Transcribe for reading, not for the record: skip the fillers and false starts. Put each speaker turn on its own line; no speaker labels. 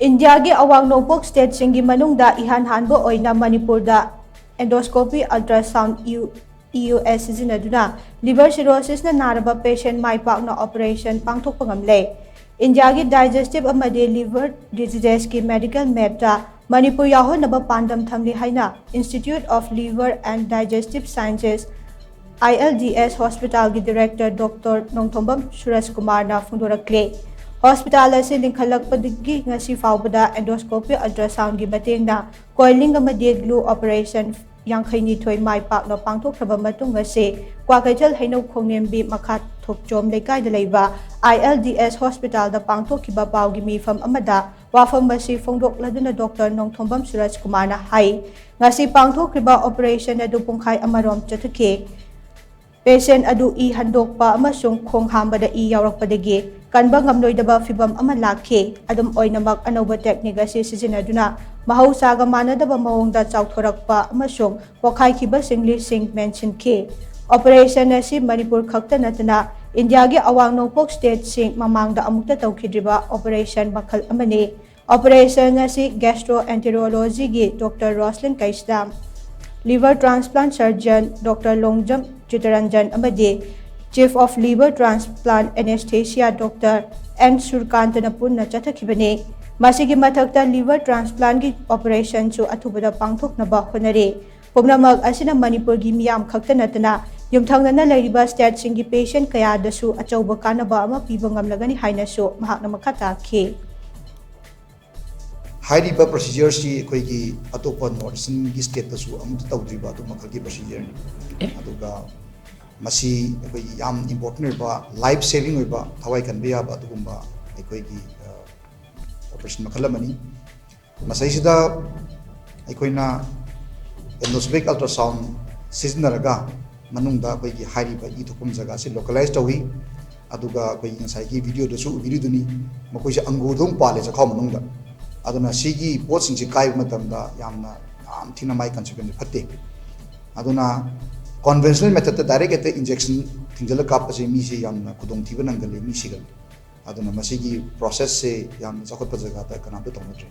India gi awang nongpok state singi manungda Ihan Hanba Oina Manipur da endoscopy ultrasound EUS SHIJINADUNA liver cirrhosis na Naraba patient Mai Pakna operation Pangthokpa Ngamle. India gi digestive AMADI liver disease ki medical map da Manipur YAOHANNABA PANDAM THAMLI HAINA Institute of Liver and Digestive Sciences ILDS Hospital ki Director Dr. NONGTHOMBAM SURAJ KUMAR na PHONGDORAKLI. Hospital asi lingkhalakpadagi ngasi faubada endoscopy ultrasound gi matengna coiling amadi glue operation yangkhaini thoi Mai Pakna pangthokhraba matung ngasi kwakaichal haino khongnembi makha thokchom lekai da leiba ILDS Hospital da pangthokhiba pawgi mifam amada wafam basi phongdokladuna Dr. NONGTHOMBAM SURAJ KUMAR na hai ngasi pangthokriba operation adu pungkhai amarom chathake patient adu I handokpa amasung khong hambada I yaurakpadagi kanba ngamloidaba fibam ama lakhe adum oinamak anoba technique asi sijinaduna mahausaga manadaba mawongda chauthorakpa amasung wakhaikiba singli sing mention ke operation asi Manipur khakta natana India gi awang nongpok state sing mamangda amukta tawkhidriba operation makhal amani operation asi gastroenterology gi Dr. Roslyn Kaisdam liver transplant surgeon Dr. Longjam Chitaranjan amadi Chief of Liver Transplant Anesthesia Dr. N. Surkantana Punna Chathakibane Masigi Mathakta liver transplant gi operation su athubada pangthoknaba honare pumnamak asina Manipur gi miyam khaktanatana yumthangnana leiriba state singi patient kaya dasu achauba kanaba ama piba ngamlagani haina su mahakna makhata khe
हाइरिबा procedure सी अखोइगी अतोपा नॉर्सन गी state तसु अमुत तौद्रिबा अदु मखलगी प्रोसीजर नि अदुगा मसी अखोइगी याम इंपोर्टेंट बा लाइफ सेविंग होइबा थवाई कनबे याबा अदुगुम्बा अखोइगी ऑपरेशन मखलमनी मसैसिदा अखोइना एंडोस्कोपिक अल्ट्रासाउंड सिजनरगा मनुंगदा अखोइगी हाइरिबा इ थोकुम जगह से लोकलाइज तौही अदुगा अखोइगी नसाइगी वीडियो दसु वीडियो दुनी मखोइसे अंगुदुम पाले जखाव मनुंगदा aduna sigi potsing si kai matamda yamna thina mai consequence phatte aduna conventional method ta direct injection thingjala kap ase mi se yamna khudong thiba nangale mi sigal aduna masigi process se yamna chakhot pa jaga ta kana to tongatre